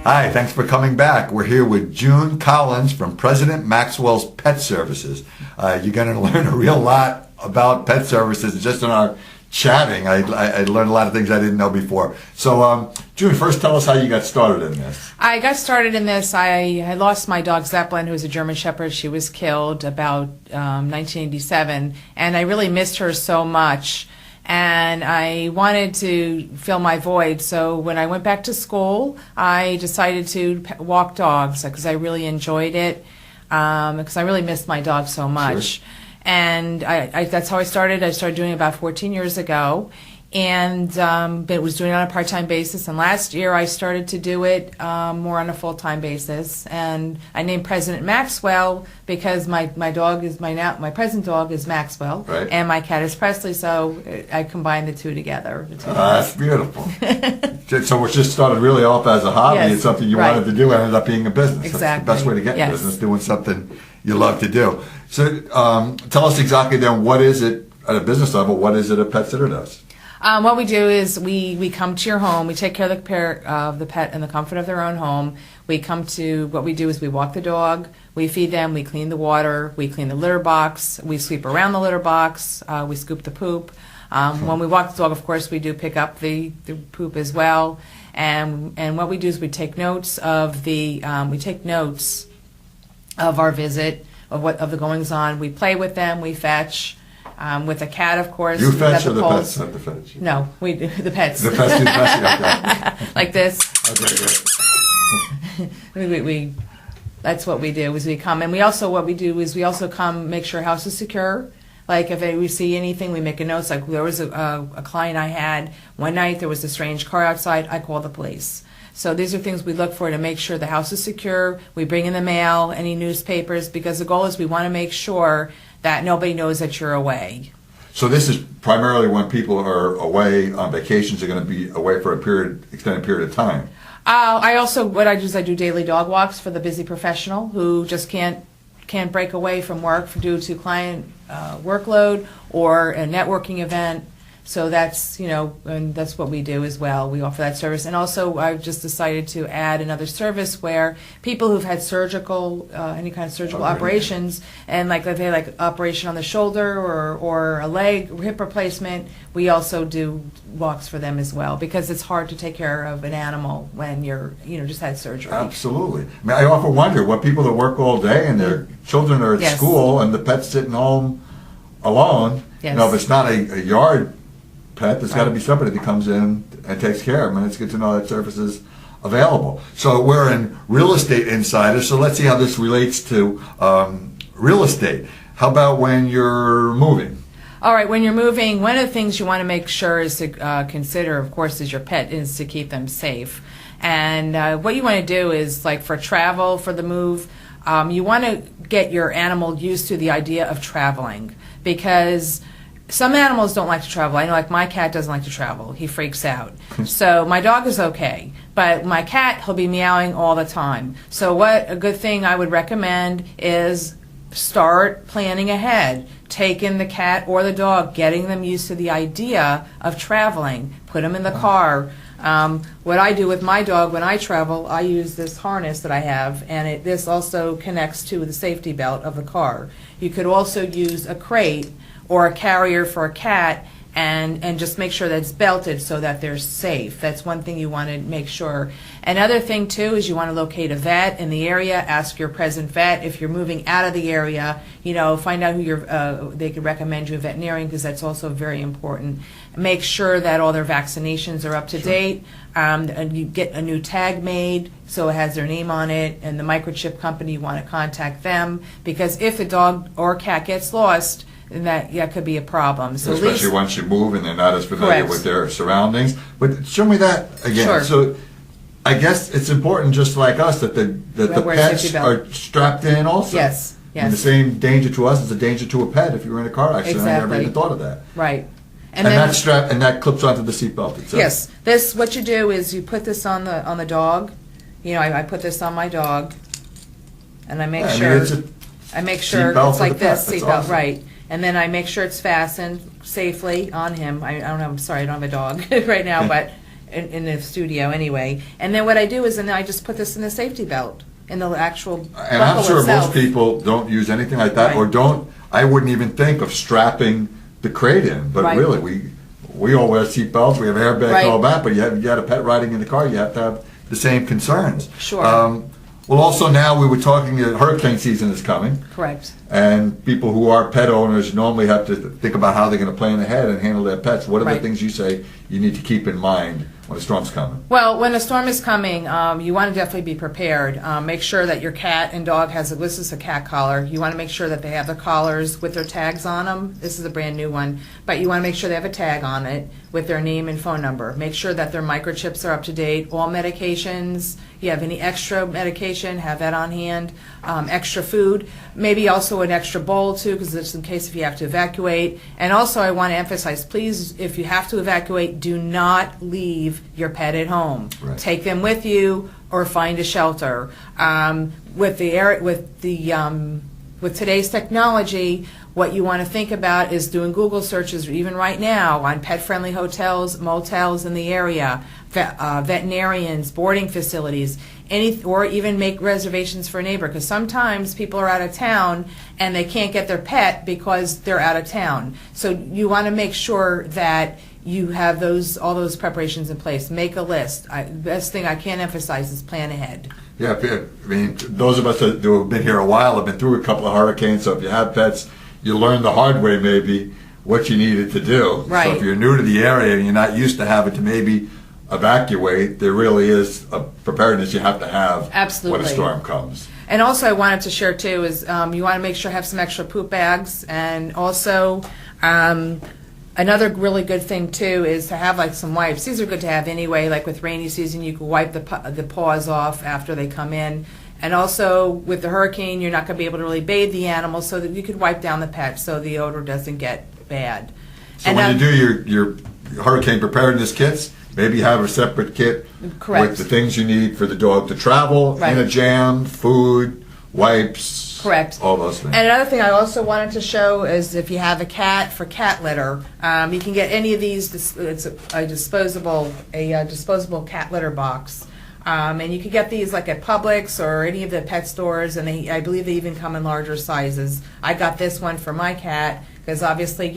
Hi, thanks for coming back. We're here with June Collins from President Maxwell's Pet Services. You're going to learn a real lot about pet services just in our chatting. I learned a lot of things I didn't know before. So, June, first tell us how you got started in this. I got started in this. I lost my dog Zeppelin, who was a German Shepherd. She was killed about 1987, and I really missed her so much. And I wanted to fill my void, so when I went back to school, I decided to walk dogs because I really enjoyed it, because I really missed my dog so much. Sure. And that's how I started. I started doing it about 14 years ago, and but was doing it on a part-time basis. And last year I started to do it more on a full-time basis. And I named President Maxwell because my dog is my present dog is Maxwell, right, and my cat is Presley. So I combined the two together. That's beautiful. So it just started really off as a hobby. Yes, it's something you wanted to do, and ended up being a business. Exactly. That's the best way to get in Yes. business, doing something you love to do. So tell us exactly then, what is it at a business level, what is it a pet sitter does? What we do is we come to your home. We take care of the pet in the comfort of their own home. What we do is we walk the dog, we feed them, we clean the water, we clean the litter box, we sweep around the litter box, we scoop the poop. When we walk the dog, of course, we do pick up the poop as well. And what we do is we take notes of our visit, of the goings on. We play with them, we fetch. With a cat, of course. You fetch or the pets have to fetch? No, we do the pets. The pets do fetch, okay. Like this. Okay, we that's what we do is we come, and we also come make sure house is secure. Like if we see anything, we make a note. Like there was a client I had one night. There was a strange car outside. I called the police. So these are things we look for to make sure the house is secure. We bring in the mail, any newspapers, because the goal is we want to make sure that nobody knows that you're away. So this is primarily when people are away on vacations, they're going to be away for extended period of time. What I do is I do daily dog walks for the busy professional who just can't break away from work due to client workload or a networking event. So that's, and that's what we do as well. We offer that service. And also I've just decided to add another service where people who've had any kind of surgical operations, and like if they had operation on the shoulder or a leg or hip replacement, we also do walks for them as well, because it's hard to take care of an animal when you're, just had surgery. Absolutely. I mean, I often wonder what people that work all day and their children are at Yes. school and the pet's sitting home alone, Yes. if it's not a yard pet, there's got to be somebody that comes in and takes care of them, and it's good to know that service is available. So we're in Real Estate Insider, so let's see how this relates to real estate. How about when you're moving? All right, when you're moving, one of the things you want to make sure is to consider, of course, is your pet, is to keep them safe. And what you want to do is, like for travel, for the move, you want to get your animal used to the idea of traveling, because some animals don't like to travel. I know, like my cat doesn't like to travel. He freaks out. So my dog is okay, but my cat, he'll be meowing all the time. So what a good thing I would recommend is start planning ahead. Take in the cat or the dog, getting them used to the idea of traveling. Put them in the car. What I do with my dog when I travel, I use this harness that I have, and this also connects to the safety belt of the car. You could also use a crate or a carrier for a cat, and just make sure that it's belted so that they're safe. That's one thing you want to make sure. Another thing too is you want to locate a vet in the area. Ask your present vet. If you're moving out of the area, find out who they could recommend you a veterinarian, because that's also very important. Make sure that all their vaccinations are up to date. And you get a new tag made so it has their name on it, and the microchip company, you want to contact them, because if a dog or cat gets lost, and that could be a problem. So especially once you move and they're not as familiar Correct. with their surroundings. But show me that again. Sure. So I guess it's important, just like us, that the pets are strapped in also. Yes. And the same danger to us is a danger to a pet if you were in a car accident. Exactly. I never even thought of that. Right. And that clips onto the seatbelt itself. Yes. What you do is you put this on the dog. I put this on my dog, and I make sure it's like this seatbelt, awesome. right? And then I make sure it's fastened safely on him. I'm sorry, I don't have a dog right now, but in the studio anyway. And then what I do is, then I just put this in the safety belt, in the actual And I'm buckle sure itself. most people don't use anything like that, or Right. don't. I wouldn't even think of strapping the crate in. But Right. really, we all wear seat belts, we have airbags, Right. all that. But you had a pet riding in the car, you have to have the same concerns. Sure. Well, also now we were talking. Hurricane season is coming. Correct. And people who are pet owners normally have to think about how they're going to plan ahead and handle their pets. What are the Right. things you say you need to keep in mind when a storm's coming? Well, when a storm is coming, you want to definitely be prepared. Make sure that your cat and dog this is a cat collar. You want to make sure that they have their collars with their tags on them. This is a brand new one. But you want to make sure they have a tag on it with their name and phone number. Make sure that their microchips are up to date. All medications, you have any extra medication, have that on hand. Extra food, maybe also an extra bowl too, because just in case if you have to evacuate. And also I want to emphasize, please, if you have to evacuate, do not leave your pet at home. Right. Take them with you or find a shelter. With today's technology, what you want to think about is doing Google searches, even right now, on pet-friendly hotels, motels in the area, veterinarians, boarding facilities, or even make reservations for a neighbor, because sometimes people are out of town and they can't get their pet because they're out of town. So you want to make sure that you have all those preparations in place. Make a list. Best thing I can't emphasize is plan ahead. Yeah, I mean, those of us that have been here a while have been through a couple of hurricanes, so if you have pets, you learn the hard way maybe what you needed to do. Right. So if you're new to the area and you're not used to having to maybe evacuate, there really is a preparedness you have to have. Absolutely. When a storm comes. And also I wanted to share too is you want to make sure have some extra poop bags, and also another really good thing too is to have like some wipes. These are good to have anyway. Like with rainy season, you can wipe the paws off after they come in. And also with the hurricane, you're not going to be able to really bathe the animals, so that you could wipe down the pet so the odor doesn't get bad. So And when you do your hurricane preparedness kits, maybe have a separate kit Correct. with the things you need for the dog to travel, Right. in a jam, food, wipes. Correct. All those things. And another thing I also wanted to show is if you have a cat, for cat litter, you can get any of these. It's a disposable cat litter box. And you can get these like at Publix or any of the pet stores, and I believe they even come in larger sizes. I got this one for my cat because obviously,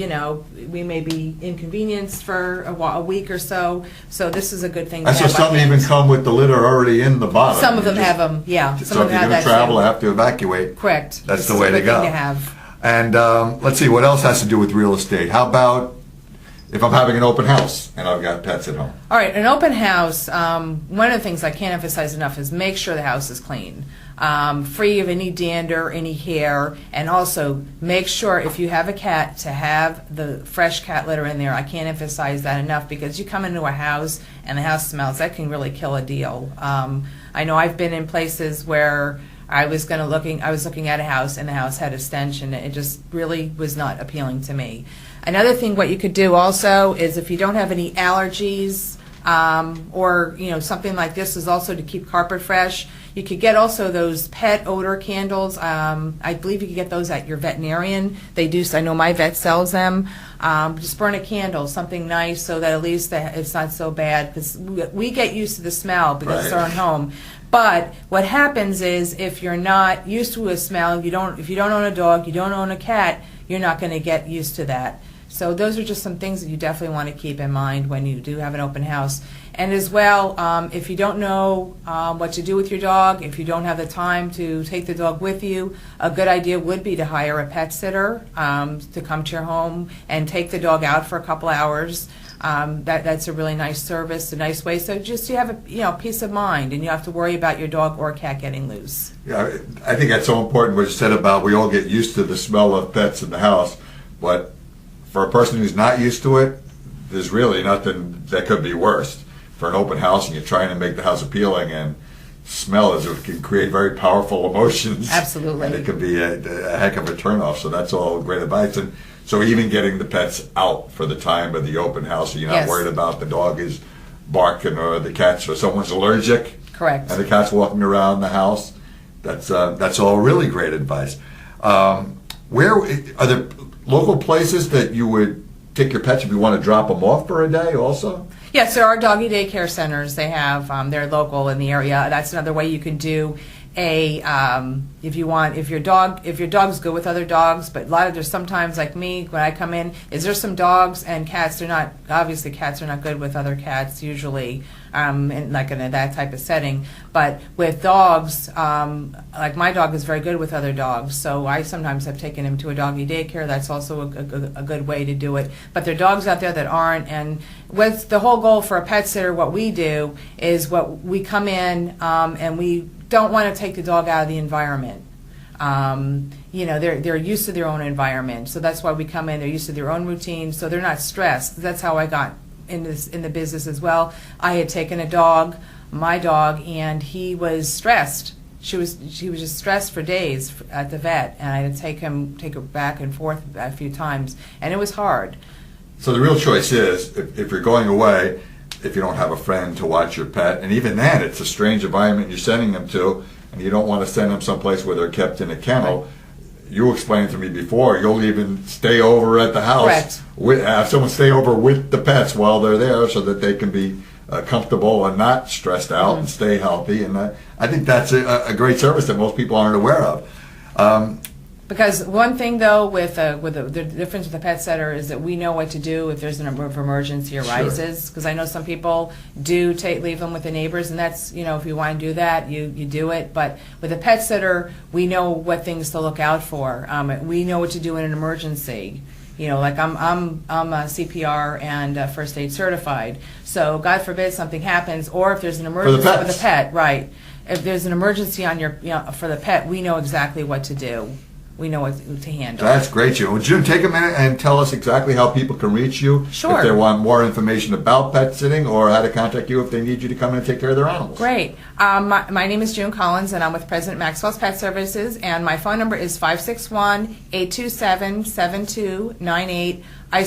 we may be inconvenienced for a week or so. So this is a good thing to And so have. some even come with the litter already in the bottom. Some of them You just- have them, yeah. Some So of if them you're have going that to travel, too. have to evacuate. Correct. That's This the is way a to good go. thing to have. And let's see, what else has to do with real estate? How about if I'm having an open house and I've got pets at home? All right, an open house, one of the things I can't emphasize enough is make sure the house is clean, free of any dander, any hair, and also make sure if you have a cat to have the fresh cat litter in there. I can't emphasize that enough because you come into a house and the house smells, that can really kill a deal. I know I've been in places where I was looking at a house and the house had a stench and it just really was not appealing to me. Another thing what you could do also is if you don't have any allergies or something like this is also to keep carpet fresh. You could get also those pet odor candles. I believe you could get those at your veterinarian. They do. I know my vet sells them. Just burn a candle, something nice, so that at least it's not so bad. Because we get used to the smell because it's our own home. But what happens is if you're not used to a smell, if you don't own a dog, you don't own a cat, you're not going to get used to that. So those are just some things that you definitely want to keep in mind when you do have an open house. And as well, if you don't know what to do with your dog, if you don't have the time to take the dog with you, a good idea would be to hire a pet sitter to come to your home and take the dog out for a couple hours. That's a really nice service, a nice way. So just you have a peace of mind, and you have to worry about your dog or cat getting loose. Yeah, I think that's so important what you said about we all get used to the smell of pets in the house, but for a person who's not used to it, there's really nothing that could be worse. For an open house and you're trying to make the house appealing, and smell it can create very powerful emotions. Absolutely. And it can be a heck of a turnoff. So that's all great advice. And so even getting the pets out for the time of the open house, so you're not Yes. worried about the dog is barking or the cat's or someone's allergic. Correct. And the cat's walking around the house. That's all really great advice. Where are there local places that you would take your pets if you want to drop them off for a day also? Yes, there are doggy daycare centers. They have, they're local in the area. That's another way you can do if your dog's good with other dogs, but there's sometimes, like me, when I come in, there's some dogs and cats, obviously cats are not good with other cats usually, in that type of setting, but with dogs, like my dog is very good with other dogs, so I sometimes have taken him to a doggy daycare. That's also a good way to do it, but there are dogs out there that aren't, and with the whole goal for a pet sitter, what we do is we come in, and we don't want to take the dog out of the environment. They're used to their own environment, so that's why we come in. They're used to their own routine, so they're not stressed. That's how I got in the business as well. I had taken my dog, and he was stressed. She was just stressed for days at the vet, and I had to take her back and forth a few times, and it was hard. So the real choice is, if you're going away, if you don't have a friend to watch your pet, and even then it's a strange environment you're sending them to, and you don't want to send them someplace where they're kept in a kennel. Right. You explained to me before, you'll even stay over at the house. Correct. Have someone stay over with the pets while they're there so that they can be comfortable and not stressed out and stay healthy. And I think that's a great service that most people aren't aware of. Because one thing, though, with the difference with the pet sitter is that we know what to do if there's an emergency arises. Because I know some people do leave them with the neighbors, and that's, if you want to do that, you do it. But with a pet sitter, we know what things to look out for. We know what to do in an emergency. Like I'm a CPR and first aid certified. So God forbid something happens, or if there's an emergency with the pet, right? If there's an emergency on for the pet, we know exactly what to do. We know what to handle. That's great, June. Well, June, take a minute and tell us exactly how people can reach you. Sure. If they want more information about pet sitting, or how to contact you if they need you to come in and take care of their animals. Great. My name is June Collins, and I'm with President Maxwell's Pet Services, and my phone number is 561-827-7298. We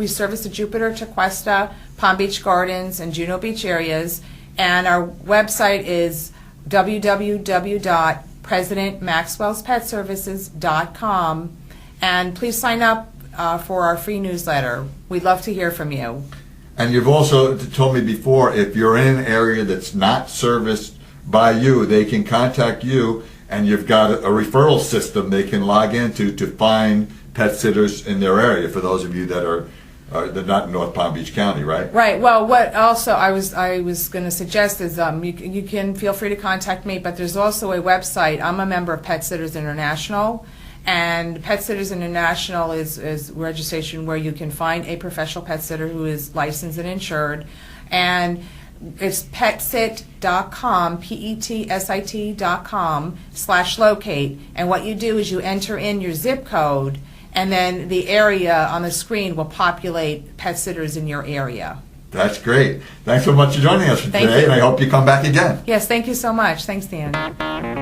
service the Jupiter, Tequesta, Palm Beach Gardens, and Juno Beach areas, and our website is www.presidentmaxwellspetservices.com, and please sign up for our free newsletter. We'd love to hear from you. And you've also told me before, if you're in an area that's not serviced by you, they can contact you, and you've got a referral system they can log into to find pet sitters in their area, for those of you that are they're not in North Palm Beach County, right? Right. Well, what also I was going to suggest is you can feel free to contact me, but there's also a website. I'm a member of Pet Sitters International, and Pet Sitters International is registration where you can find a professional pet sitter who is licensed and insured, and it's petsit.com, petsit.com/locate, and what you do is you enter in your zip code, and then the area on the screen will populate pet sitters in your area. That's great. Thanks so much for joining us today, and I hope you come back again. Yes, thank you so much. Thanks, Dan.